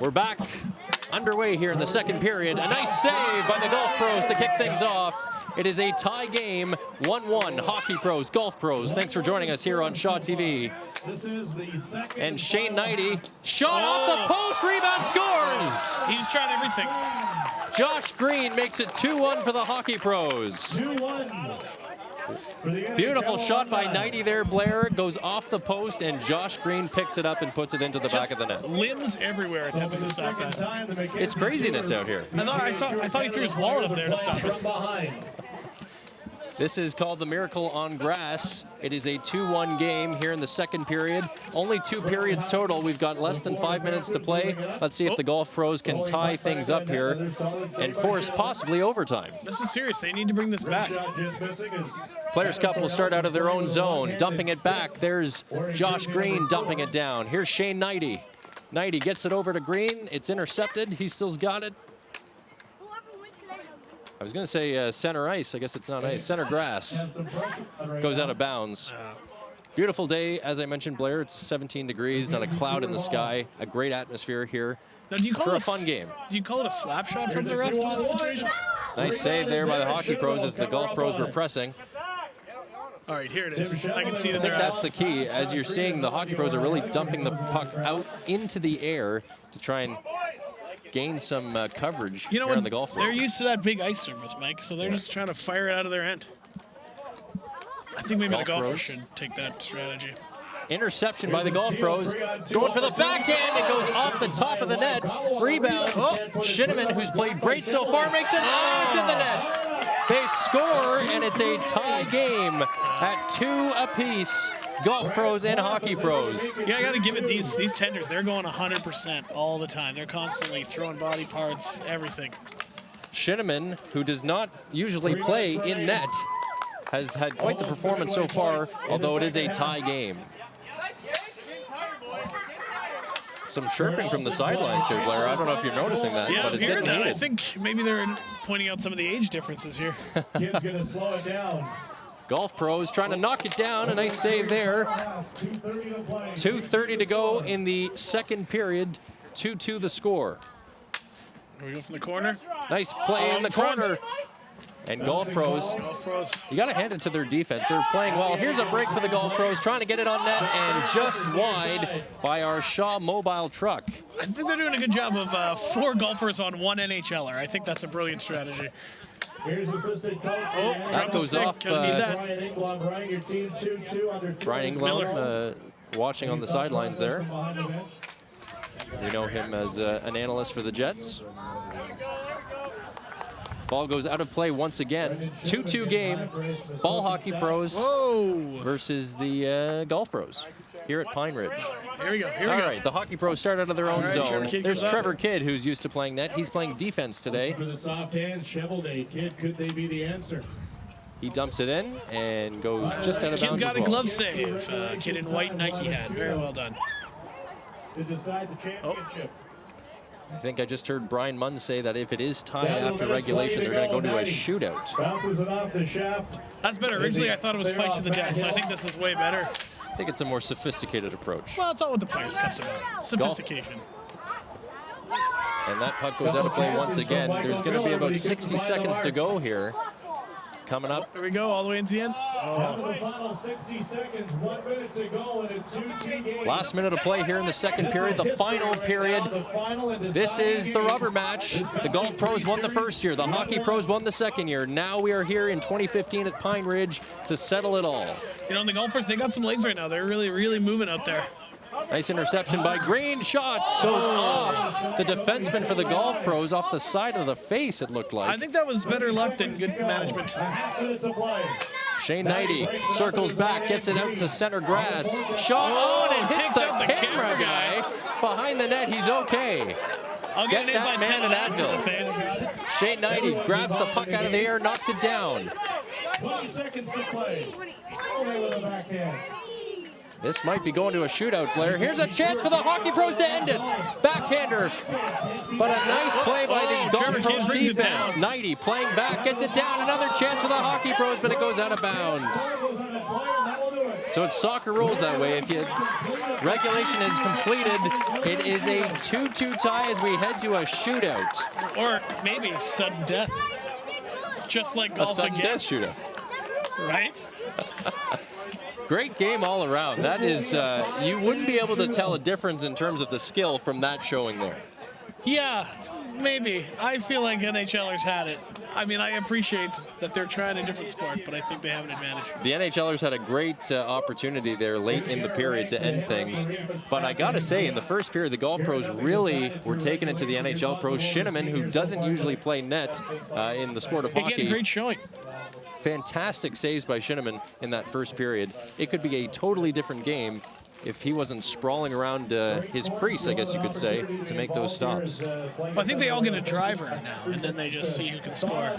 We're back underway here in the second period. A nice save by the Golf Pros to kick things off. It is a tie game, 1-1, Hockey Pros, Golf Pros. Thanks for joining us here on Shaw TV. And Shane Knighty, shot off the post, rebound, scores! He's tried everything. Josh Green makes it 2-1 for the Hockey Pros. 2-1. Beautiful shot by Knighty there, Blair. Goes off the post, and Josh Green picks it up and puts it into the back of the net. Limbs everywhere attempting to stop that. It's craziness out here. I thought he threw his wallet up there to stop it. This is called the Miracle on Grass. It is a 2-1 game here in the second period. Only 2 periods total. We've got less than 5 minutes to play. Let's see if the Golf Pros can tie things up here and force possibly overtime. This is serious. They need to bring this back. Players' Cup will start out of their own zone, dumping it back. There's Josh Green dumping it down. Here's Shane Knighty. Knighty gets it over to Green. It's intercepted. He still's got it. I was going to say center ice. I guess it's not ice. Center grass. Goes out of bounds. Beautiful day, as I mentioned, Blair. It's 17 degrees, not a cloud in the sky. A great atmosphere here now, do you call for it a fun game. Do you call it a slap shot from the ref in this situation? Nice save there by the Hockey Pros as the Golf Pros were pressing. All right, here it is. I can see that. I think that's the key. As you're seeing, the Hockey Pros are really dumping the puck out into the air to try and gain some coverage here on the Golf Pros. They're used to that big ice surface, Mike, so they're just trying to fire it out of their end. I think maybe the Golfers should take that strategy. Interception by the Golf Pros. Going for the backhand. It goes off the top of the net. Rebound. Shinneman, who's played great so far, makes it. Oh, it's in the net. They score, and it's a tie game at 2 apiece. Golf Pros and Hockey Pros. Yeah, I got to give it these tenders. They're going 100% all the time. They're constantly throwing body parts, everything. Shinneman, who does not usually play in net, has had quite the performance so far, although it is a tie game. Some chirping from the sidelines here, Blair. I don't know if you're noticing that, yeah, but it's getting heated. I think maybe they're pointing out some of the age differences here. Kid's going to slow it down. Golf Pros trying to knock it down. A nice save there. 2:30 to go in the second period. 2-2 the score. Here we go from the corner. Nice play in the corner. And Golf Pros, you got to hand it to their defense. They're playing well. Here's a break for the Golf Pros, trying to get it on net, and just wide by our Shaw Mobile truck. I think they're doing a good job of 4 golfers on 1 NHLer. I think that's a brilliant strategy. Here's assistant coach. That goes off. Brian Engblom running your team 2-2 under Brian Engblom watching on the sidelines there. We know him as an analyst for the Jets. Ball goes out of play once again. 2-2 game. Ball Hockey Pros versus the Golf Pros here at Pine Ridge. Here we go. All right, the Hockey Pros start out of their own zone. There's Trevor Trevor Kidd, who's used to playing net. He's playing defense today. For the soft hands, Cheveldae. Kid, could they be the answer? He dumps it in and goes just out of bounds. Kid's got as well. a glove save. Kid in white Nike hat. Very well done. To decide the championship. I think I just heard Brian Munn say that if it is tied after regulation, they're going to go to a shootout. Bounces it off the shaft. That's better. Originally, I thought it was fight to the death, so I think this is way better. I think it's a more sophisticated approach. Well, it's all what the Players' Cup's about. Sophistication. And that puck goes out of play once again. There's going to be about 60 seconds to go here. Coming up. Here we go, all the way into the end. Down to the final 60 seconds, 1 minute to go in a 2-2 game. Last minute of play here in the second period, the final period. This is the rubber match. The Golf Pros won the first year. The Hockey Pros won the second year. Now we are here in 2015 at Pine Ridge to settle it all. You know, and the Golfers, they got some legs right now. They're really, really moving out there. Nice interception by Green. Shot goes off the defenseman for the Golf Pros off the side of the face, it looked like. I think that was better luck than good management. Shane Knighty circles back, gets it out to center grass. Shot on and hits takes out the camera guy. Behind the net, he's okay. I'll get that man an Advil. Shane Knighty grabs the puck out of the air, knocks it down. 20 seconds to play. Strome with a backhand. This might be going to a shootout, Blair. Here's a chance for the Hockey Pros to end it. Backhander, but a nice play by the Golf Pros defense. Knighty playing back, gets it down. Another chance for the Hockey Pros, but it goes out of bounds. So it's soccer rules that way. If regulation is completed, it is a 2-2 tie as we head to a shootout. Or maybe sudden death. Just like golf A sudden again. death shootout. Right? Great game all around. That is, you wouldn't be able to tell a difference in terms of the skill from that showing there. Yeah, maybe. I feel like NHLers had it. I mean, I appreciate that they're trying a different sport, but I think they have an advantage. The NHLers had a great opportunity there late in the period to end things. But I got to say, in the first period, the Golf Pros really were taking it to the NHL pros. Shinneman, who doesn't usually play net in the sport of He had a hockey. great showing. Fantastic saves by Shinneman in that first period. It could be a totally different game if he wasn't sprawling around his crease, I guess you could say, to make those stops. Well, I think they all get a driver now, and then they just see who can score.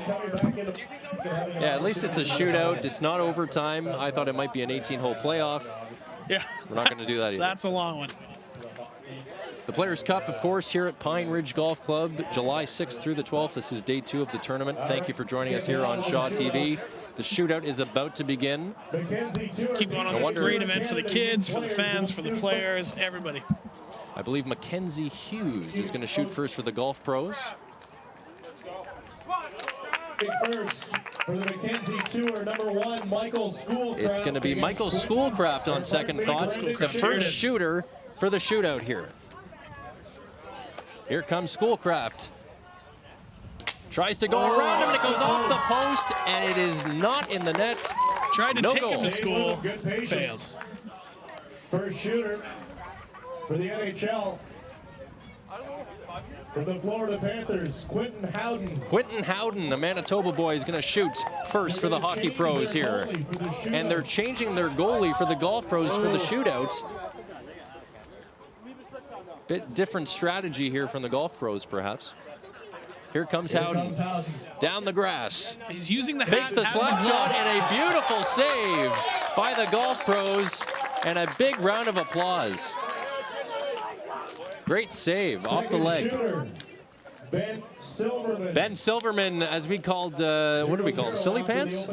Yeah, at least it's a shootout. It's not overtime. I thought it might be an 18-hole playoff. Yeah. We're not going to do that either. That's a long one. The Players' Cup, of course, here at Pine Ridge Golf Club, July 6th through the 12th. This is day 2 of the tournament. Thank you for joining us here on Shaw TV. The shootout is about to begin. Keep going on this great event for the kids, for the fans, for the players, everybody. I believe Mackenzie Hughes is going to shoot first for the Golf Pros. First for the Mackenzie Tour, number 1, Michael Schoolcraft. It's going to be Michael Schoolcraft on second thoughts, the first shooter for the shootout here. Here comes Schoolcraft. Tries to go around him, and it goes off the post, and it is not in the net. Tried to No take goal. him to school, Good patience. failed. First shooter for the NHL. For the Florida Panthers, Quentin Howden. Quentin Howden, the Manitoba boy, is going to shoot first for the Hockey Pros here. And they're changing their goalie for the Golf Pros for the shootout. Bit different strategy here from the Golf Pros, perhaps. Here comes Howden, down the grass. He's using the Fakes the has slap a shot, glove. and a beautiful save by the Golf Pros, and a big round of applause. Great save off the leg. Shooter, Ben Silverman. Ben Silverman, as we called, what do we call him? Silly pants?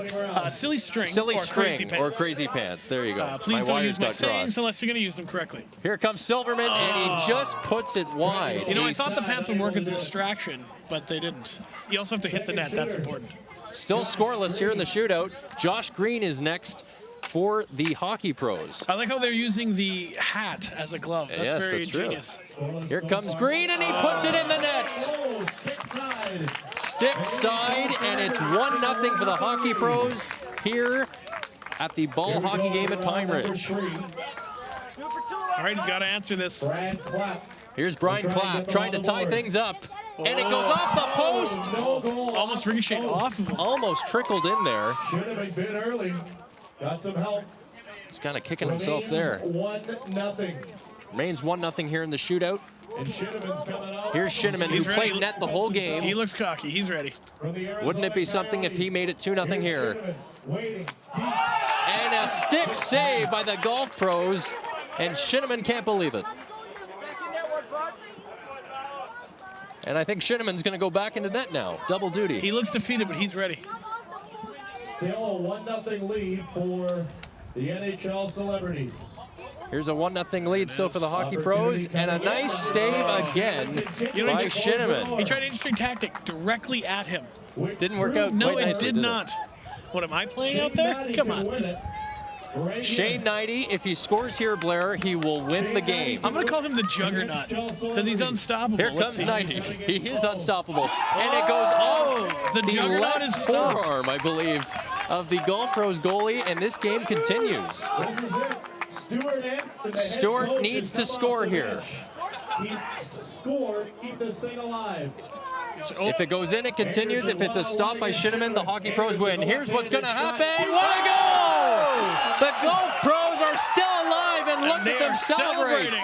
Silly string Silly or string crazy pants. or crazy pants. There you go. Please My don't wires use my got sayings crossed. unless you're going to use them correctly. Here comes Silverman, and he just puts it wide. You know, I He's thought the pants would work as a distraction, but they didn't. You also have to hit the net. That's important. still scoreless here in the shootout. Josh Green is next for the Hockey Pros. I like how they're using the hat as a glove. That's Yes, very that's true. ingenious. Here comes Green, and he puts it in the net. Stick side, and it's 1-0 for the Hockey Pros here at the ball hockey game at Pine Ridge. All right, he's got to answer this. Here's Brian Clapp trying to tie things up, and it goes off the post. Almost ricocheted off of him. Almost trickled in there. Should have been bit early. Got some help. He's kind of kicking himself there. 1-0. Remains 1-0 here in the shootout. And Shinneman's coming out. Here's Shinneman, who He's ready. played net the whole He game. looks cocky. He's ready. Wouldn't it be something if he made it 2-0 here? Waiting. And a stick save by the Golf Pros, and Shinneman can't believe it. And I think Shinneman's going to go back into net now. Double duty. He looks defeated, but he's ready. Still a 1-0 lead for the NHL Celebrities. Here's a 1-0 lead still for the Hockey Pros, and a nice save again by Shinneman. He tried an interesting tactic directly at him. Didn't work out No, quite it nicely, did not. What, am I playing out there? Come on. Shane Knighty, if he scores here, Blair, he will win the game. I'm going to call him the Juggernaut because he's unstoppable. Here Let's comes see. Knighty. He is unstoppable. And it goes off The the Juggernaut left is stopped. forearm, I believe, of the Golf Pros goalie, and this game continues. This is it. Stewart needs to score here. He scored, keep this thing alive. If it goes in, it continues. If it's a stop by Shinneman, the Hockey Pros win. Here's what's going to happen. What a goal! The Golf Pros are still alive, and look They at them are celebrate. celebrating.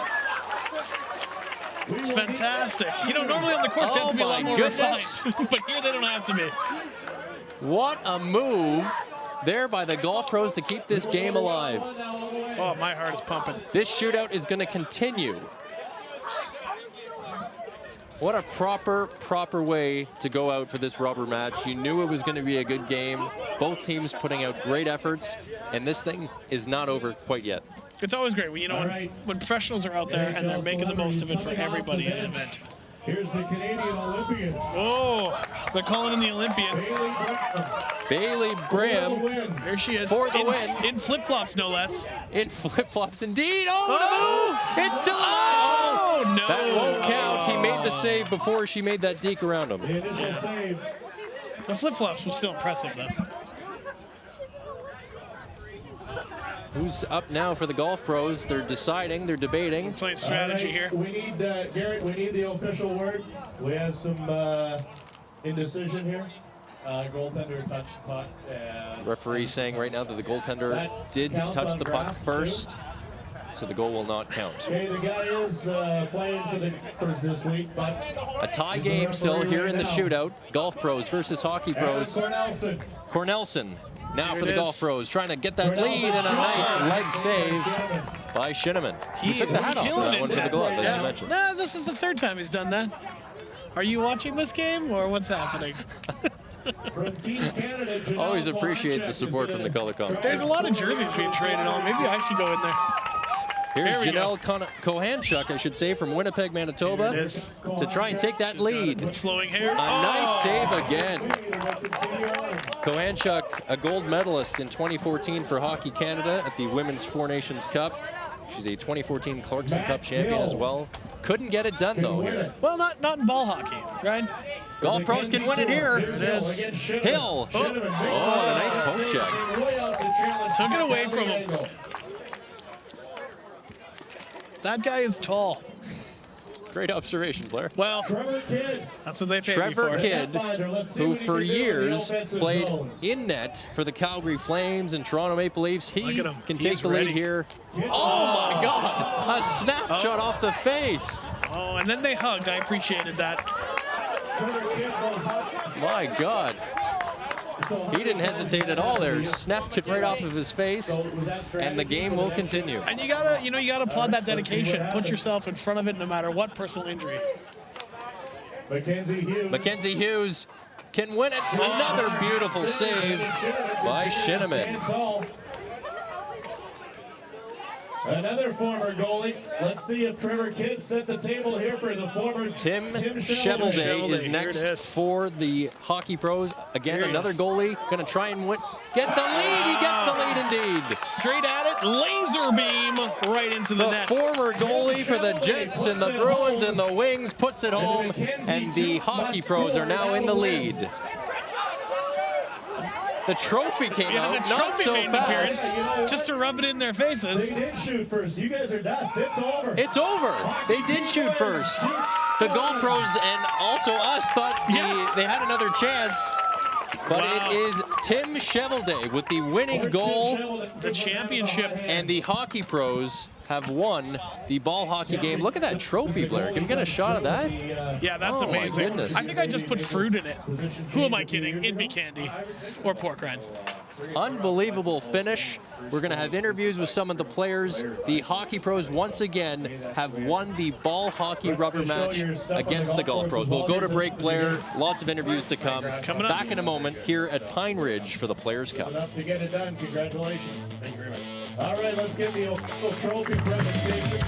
It's fantastic. You know, normally on the course they have to be a lot Oh, my more goodness. refined, but here they don't have to be. What a move there by the Golf Pros to keep this game alive. Oh, my heart is pumping. This shootout is going to continue. What a proper way to go out for this rubber match. You knew it was going to be a good game. Both teams putting out great efforts, and this thing is not over quite yet. It's always great when, when professionals are out there and they're making the most of it for everybody at an event. Here's the Canadian Olympian. Oh, they're calling in the Olympian. Bailey Graham. There she is. For the win. In flip-flops, no less. In flip-flops, indeed. Oh, the move! It's still alive. Oh, no. That won't count. He made the save before she made that deke around him. The initial save. The flip-flops was still impressive, though. Who's up now for the Golf Pros? They're deciding, they're debating. Playing strategy right, here. We need, Garrett, we need the official word. We have some indecision here. Goaltender touched the puck. Referee saying right now that the goaltender That did counts touch on the puck grass, first, so the goal will not count. Okay, the guy is playing for this week, but A tie game still here in the shootout. Golf Pros versus Hockey Pros. Cornelson. Cornelson now Here for the it Golf is. Pros, trying to get that lead and a nice leg save by Shinneman. He took the is hat off for killing that it. one for the glove, as you mentioned. No, this is the third time he's done that. Are you watching this game, or what's happening? From Team Canada, Janelle Always appreciate the Kowalczyk support is from the gonna color comments. There's a lot of jerseys being traded on. Maybe I should go in there. Here's There we Janelle Kohanchuk, I should say, from Winnipeg, Manitoba, Here it is. to try and take that lead. Flowing hair. A nice save again. continue on. Kohanchuk, a gold medalist in 2014 for Hockey Canada at the Women's Four Nations Cup. She's a 2014 Clarkson Cup champion as well. Couldn't get it done though here. Well, not in ball hockey, right? Golf Pros can win it here. Here's It is. Hill against Shinneman. Hill. Shinneman makes Oh, a the nice poke save, check. getting way out to challenge Took it away Kelly from him. Engel. That guy is tall. Great observation, Blair. Well, Trevor Kidd. that's what they paid me Trevor for. Kidd, Let's see who what he for can do in the years offensive played zone. in net for the Calgary Flames and Toronto Maple Leafs. He Look at him. can He's take the lead ready. here. Oh my God! A snapshot off the face. Oh, and then they hugged. I appreciated that. Trevor Kidd goes up. My God. So He didn't hesitate at all there. Snapped it right off of his face, So was that and strategy the game for will next continue. year? And you gotta applaud that dedication. Put yourself in front of it no matter what personal injury. Mackenzie Hughes. Mackenzie Hughes can win it. Another beautiful save by Shinneman. Another former goalie. Let's see if Trevor Kidd set the table here for the former Tim Cheveldae. Cheveldae is Here it next is. for the Hockey Pros. Again, Here he another is. goalie going to try and get the lead. He gets the lead indeed. Straight at it, laser beam right into the The net. former goalie for the Jets and the Bruins and the Wings puts it home, and the Hockey Pros are now in the lead. The trophy came Yeah, out, the not trophy so made an fast. appearance just to rub it in their faces. They did shoot first. You guys are dust. It's over. It's over. They did shoot first. The Golf Pros and also us thought Yes. they had another chance. But Wow. it is Tim Cheveldae with the winning goal, The championship. and the Hockey Pros have won the ball hockey game. Look at that trophy, Blair. Can we get a shot of that? Yeah, that's Oh, my amazing. goodness. I think I just put fruit in it. Who am I kidding? It'd be candy or pork rinds. Unbelievable finish. We're going to have interviews with some of the players. The Hockey Pros once again have won the ball hockey rubber match against the Golf Pros. We'll go to break, Blair. Lots of interviews to come. Coming up. Back in a moment here at Pine Ridge for the Players' Cup. Enough to get it done. Congratulations. Thank you very much. All right, let's get the official trophy presentation.